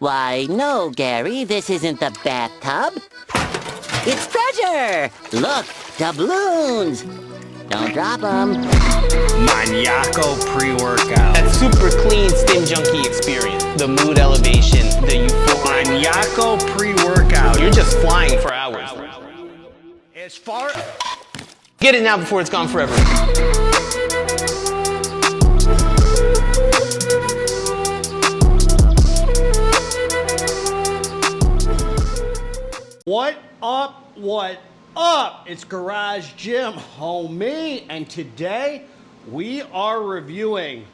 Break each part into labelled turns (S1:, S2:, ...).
S1: Why, no, Gary, this isn't the bathtub. It's treasure! Look, doubloons! Don't drop them.
S2: Maniaco pre-workout.
S3: That super clean stim junkie experience. The mood elevation, the euphoria.
S2: Maniaco pre-workout.
S3: You're just flying for hours.
S2: As far...
S3: Get it now before it's gone forever.
S2: What up? What up? It's Garage Gym, homie, and today we are reviewing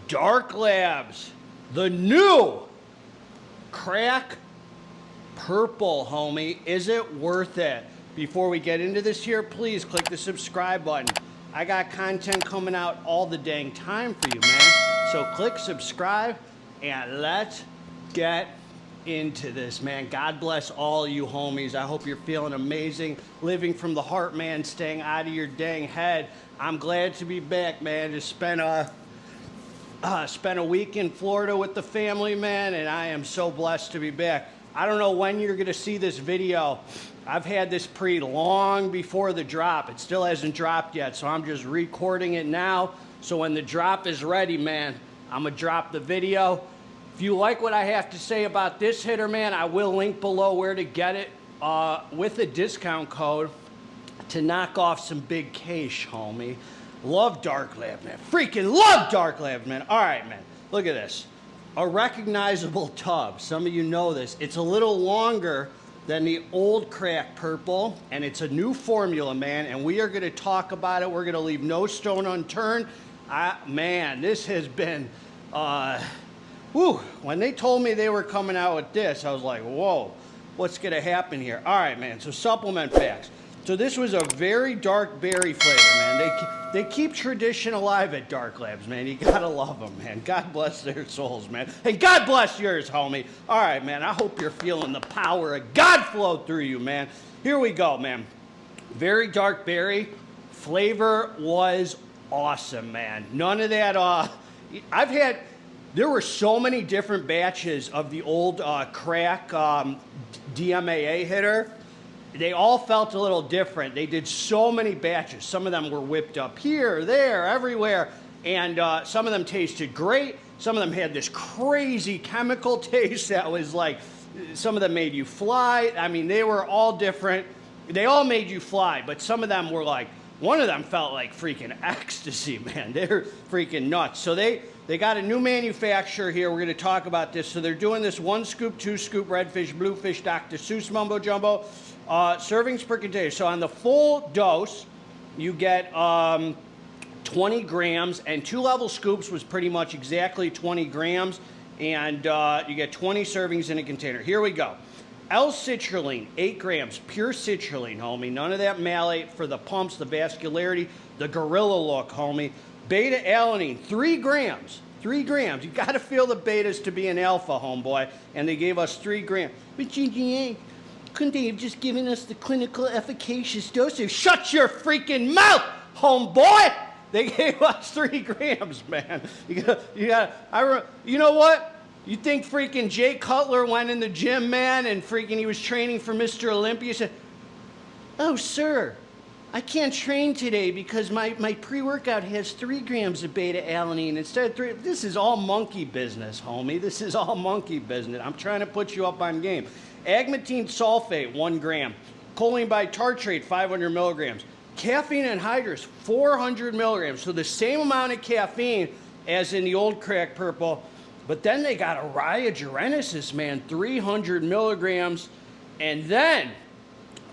S2: Dark Labz, the new crack purple, homie. Is it worth it? Before we get into this here, please click the subscribe button. I got content coming out all the dang time for you, man. So click subscribe and let's get into this, man. God bless all you homies. I hope you're feeling amazing, living from the heart, man, staying out of your dang head. I'm glad to be back, man. Just spent a week in Florida with the family, man, and I am so blessed to be back. I don't know when you're gonna see this video. I've had this pre long before the drop. It still hasn't dropped yet, so I'm just recording it now. So when the drop is ready, man, I'm gonna drop the video. If you like what I have to say about this hitter, man, I will link below where to get it with a discount code to knock off some big cash, homie. Love Dark Labz, man. Freaking love Dark Labz, man. All right, man. Look at this. A recognizable tub. Some of you know this. It's a little longer than the old crack purple, and it's a new formula, man, and we are going to talk about it. We're going to leave no stone unturned. Man, this has been... when they told me they were coming out with this, I was like, whoa, what's gonna happen here? All right, man, so supplement packs. So this was a very dark berry flavor, man. They keep tradition alive at Dark Labz, man. You gotta love them, man. God bless their souls, man. Hey, God bless yours, homie. All right, man, I hope you're feeling the power of God flow through you, man. Here we go, man. Very dark berry. Flavor was awesome, man. None of that, there were so many different batches of the old crack DMAA hitter. They all felt a little different. They did so many batches. Some of them were whipped up here, there, everywhere. And some of them tasted great. Some of them had this crazy chemical taste that was like, some of them made you fly. I mean, they were all different. They all made you fly, but some of them were like, one of them felt like freaking ecstasy, man. They're freaking nuts. So they got a new manufacturer here. We're going to talk about this. So they're doing this 1 scoop, 2 scoop, redfish, bluefish, Dr. Seuss mumbo jumbo, servings per container. So on the full dose, you get 20 grams, and 2 level scoops was pretty much exactly 20 grams, and you get 20 servings in a container. Here we go. L-citrulline, 8 grams, pure citrulline, homie. None of that malate for the pumps, the vascularity, the gorilla look, homie. Beta-alanine, 3 grams. 3 grams. You got to feel the betas to be an alpha, homeboy. And they gave us 3 grams. But GGA, couldn't they have just given us the clinical efficacious dosage? Shut your freaking mouth, homeboy! They gave us 3 grams, man. You know what? You think freaking Jay Cutler went in the gym, man, and freaking he was training for Mr. Olympia? He said, oh, sir, I can't train today because my pre-workout has 3 grams of beta-alanine instead of 3. This is all monkey business, homie. This is all monkey business. I'm trying to put you up on game. Agmatine sulfate, 1 gram. Choline bitartrate, 500 milligrams. Caffeine anhydrous, 400 milligrams. So the same amount of caffeine as in the old crack purple. But then they got a rhyogenesis, man, 300 milligrams, and then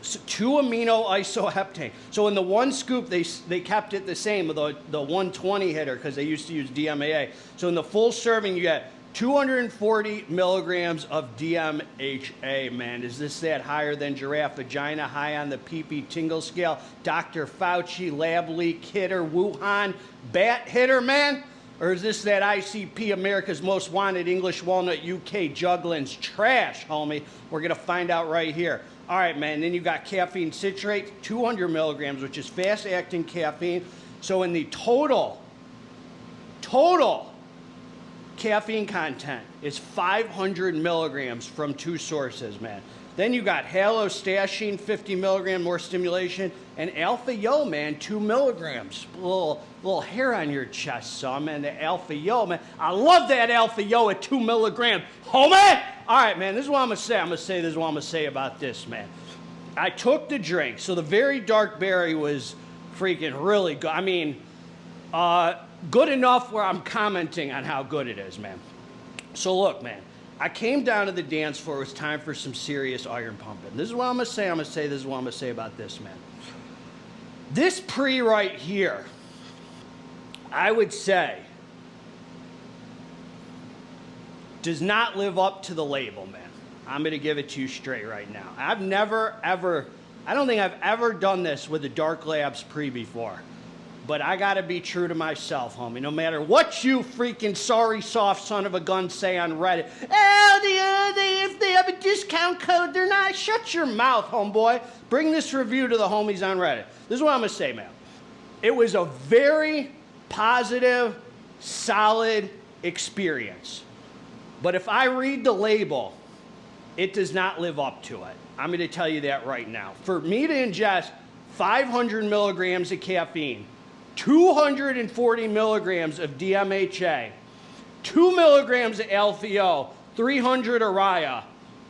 S2: 2 amino isoheptane. So in the 1 scoop, they kept it the same, the 120 hitter, because they used to use DMAA. So in the full serving, you get 240 milligrams of DMHA, man. Is this that higher than giraffe vagina, high on the PP tingle scale? Dr. Fauci, lab leak hitter, Wuhan bat hitter, man? Or is this that ICP, America's Most Wanted, English Walnut, UK Jugglins trash, homie? We're going to find out right here. All right, man. Then you got caffeine citrate, 200 milligrams, which is fast-acting caffeine. So in the total caffeine content is 500 milligrams from 2 sources, man. Then you got halostashine, 50 milligram more stimulation, and alpha yo, man, 2 milligrams. Little hair on your chest, son, man. The alpha yo, man. I love that alpha yo at 2 milligrams, homie. All right, man. This is what I'm gonna say. This is what I'm gonna say about this, man. I took the drink, so the very dark berry was freaking really good. I mean, good enough where I'm commenting on how good it is, man. So look, man. I came down to the dance floor. It was time for some serious iron pumping. This is what I'm going to say. This is what I'm going to say about this, man. This pre right here, I would say, does not live up to the label, man. I'm going to give it to you straight right now. I've never, ever, I don't think I've ever done this with a Dark Labz pre before. But I got to be true to myself, homie. No matter what you freaking sorry soft son of a gun say on Reddit. If they have a discount code, they're not. Shut your mouth, homeboy. Bring this review to the homies on Reddit. This is what I'm going to say, man. It was a very positive, solid experience. But if I read the label, it does not live up to it. I'm going to tell you that right now. For me to ingest 500 milligrams of caffeine, 240 milligrams of DMHA, 2 milligrams of alpha-O, 300 Araya,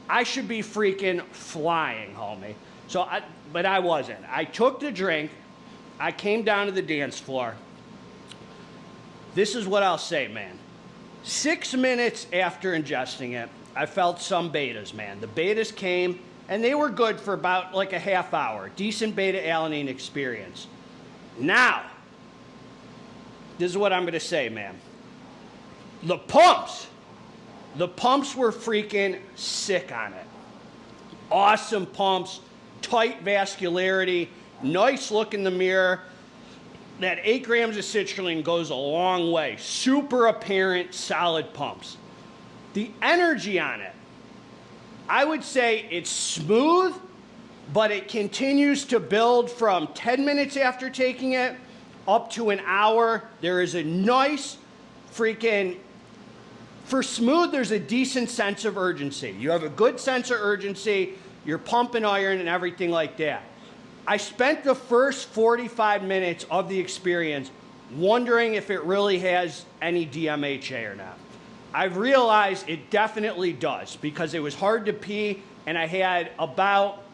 S2: I should be freaking flying, homie. But I wasn't. I took the drink. I came down to the dance floor. This is what I'll say, man. 6 minutes after ingesting it, I felt some betas, man. The betas came, and they were good for about like a half hour. Decent beta-alanine experience. Now, this is what I'm going to say, man. The pumps were freaking sick on it. Awesome pumps, tight vascularity, nice look in the mirror. That 8 grams of citrulline goes a long way. Super apparent, solid pumps. The energy on it, I would say it's smooth, but it continues to build from 10 minutes after taking it up to an hour. There is a nice freaking, for smooth, there's a decent sense of urgency. You have a good sense of urgency, you're pumping iron and everything like that. I spent the first 45 minutes of the experience wondering if it really has any DMHA or not. I've realized it definitely does because it was hard to pee and I had about,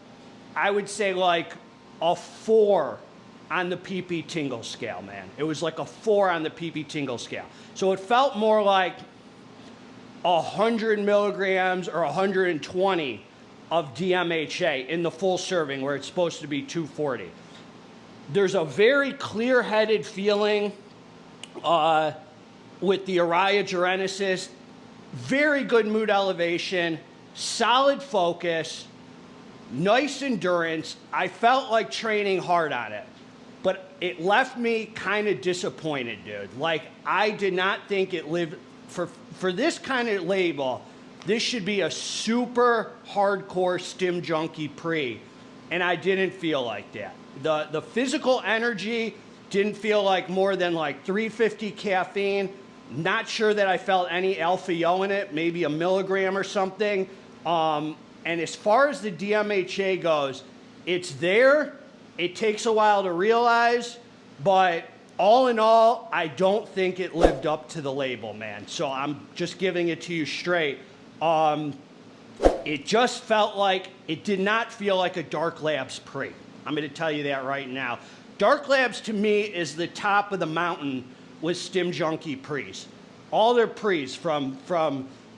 S2: I would say like a 4 on the PP tingle scale, man. It was like a 4 on the PP tingle scale. So it felt more like 100 milligrams or 120 of DMHA in the full serving where it's supposed to be 240. There's a very clear-headed feeling with the Araya genesis. Very good mood elevation, solid focus, nice endurance. I felt like training hard on it. But it left me kind of disappointed, dude. Like, I did not think it lived, for this kind of label, this should be a super hardcore stim junkie pre, and I didn't feel like that. The physical energy didn't feel like more than like 350 caffeine. Not sure that I felt any alpha-O in it, maybe a milligram or something. And as far as the DMHA goes, it's there. It takes a while to realize, but all in all, I don't think it lived up to the label, man. So I'm just giving it to you straight. It just felt like, it did not feel like a Dark Labz pre. I'm going to tell you that right now. Dark Labz to me is the top of the mountain with Stim Junkie pre's. All their pre's from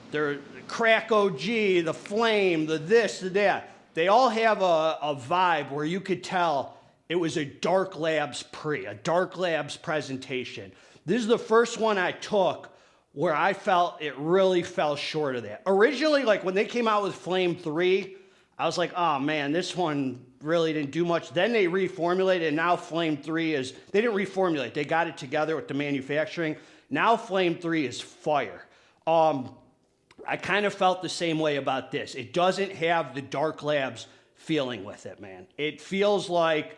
S2: their Crack OG, the Flame, the this, the that. They all have a vibe where you could tell it was a Dark Labz pre, a Dark Labz presentation. This is the first one I took where I felt it really fell short of that. Originally, like when they came out with Flame 3, I was like, oh man, this one really didn't do much. Then they reformulated, and now Flame 3 is, they didn't reformulate, they got it together with the manufacturing. Now Flame 3 is fire. I kind of felt the same way about this. It doesn't have the Dark Labz feeling with it, man. It feels like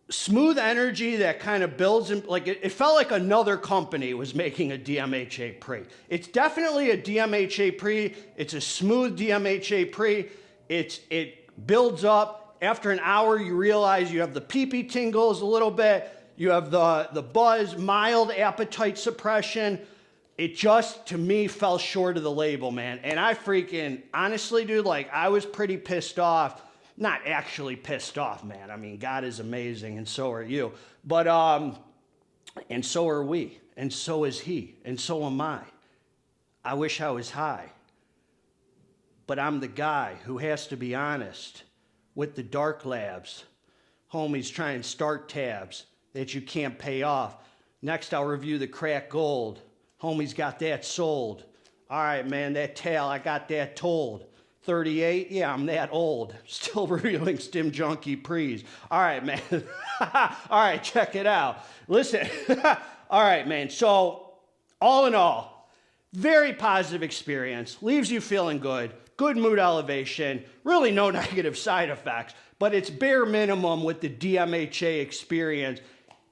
S2: smooth energy that kind of builds in, like it felt like another company was making a DMHA pre. It's definitely a DMHA pre. It's a smooth DMHA pre. It builds up. After an hour, you realize you have the pee-pee tingles a little bit. You have the buzz, mild appetite suppression. It just, to me, fell short of the label, man. And I freaking, honestly, dude, like, I was pretty pissed off. Not actually pissed off, man. I mean, God is amazing, and so are you. But, and so are we, and so is he, and so am I. I wish I was high. But I'm the guy who has to be honest with the dark labs. Homies trying start tabs that you can't pay off. Next, I'll review the crack gold. Homie's got that sold. All right, man, that tail, I got that told. 38, yeah, I'm that old. Still reviewing Stim Junkie Prees. All right, man. All right, check it out. Listen, all right, man. So, all in all, very positive experience. Leaves you feeling good. Good mood elevation. Really no negative side effects. But it's bare minimum with the DMHA experience.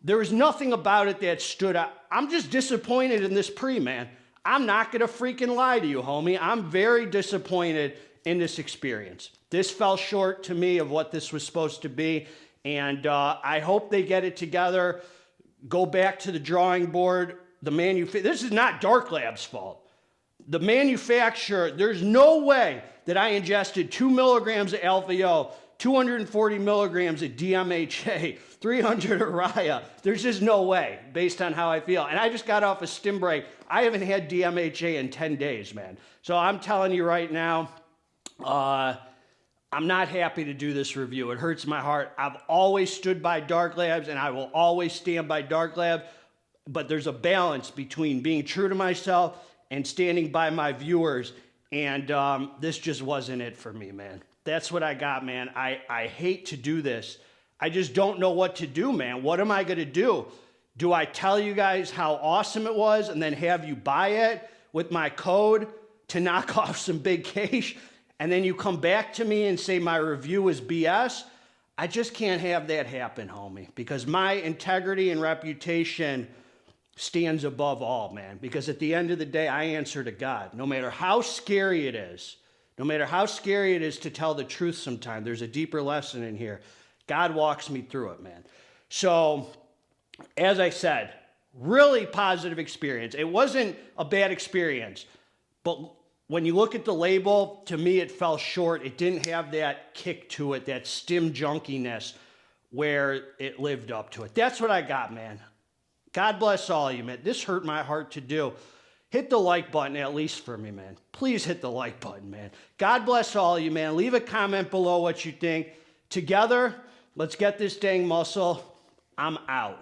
S2: There was nothing about it that stood out. I'm just disappointed in this pre, man. I'm not going to freaking lie to you, homie. I'm very disappointed in this experience. This fell short to me of what this was supposed to be, and I hope they get it together, go back to the drawing board. This is not Dark Lab's fault. The manufacturer, there's no way that I ingested 2 milligrams of Alpha-O, 240 milligrams of DMHA, 300 Araya. There's just no way, based on how I feel. And I just got off a stim break. I haven't had DMHA in 10 days, man. So I'm telling you right now, I'm not happy to do this review. It hurts my heart. I've always stood by Dark Labs, and I will always stand by Dark Labs. But there's a balance between being true to myself and standing by my viewers. And this just wasn't it for me, man. That's what I got, man. I hate to do this. I just don't know what to do, man. What am I going to do? Do I tell you guys how awesome it was and then have you buy it with my code to knock off some big cash? And then you come back to me and say my review is BS? I just can't have that happen, homie, because my integrity and reputation stands above all, man. Because at the end of the day, I answer to God. No matter how scary it is, no matter how scary it is to tell the truth sometimes, there's a deeper lesson in here. God walks me through it, man. So, as I said, really positive experience. It wasn't a bad experience, but when you look at the label, to me it fell short. It didn't have that kick to it, that stim junkiness where it lived up to it. That's what I got, man. God bless all of you, man. This hurt my heart to do. Hit the like button at least for me, man. Please hit the like button, man. God bless all of you, man. Leave a comment below what you think. Together, let's get this dang muscle. I'm out.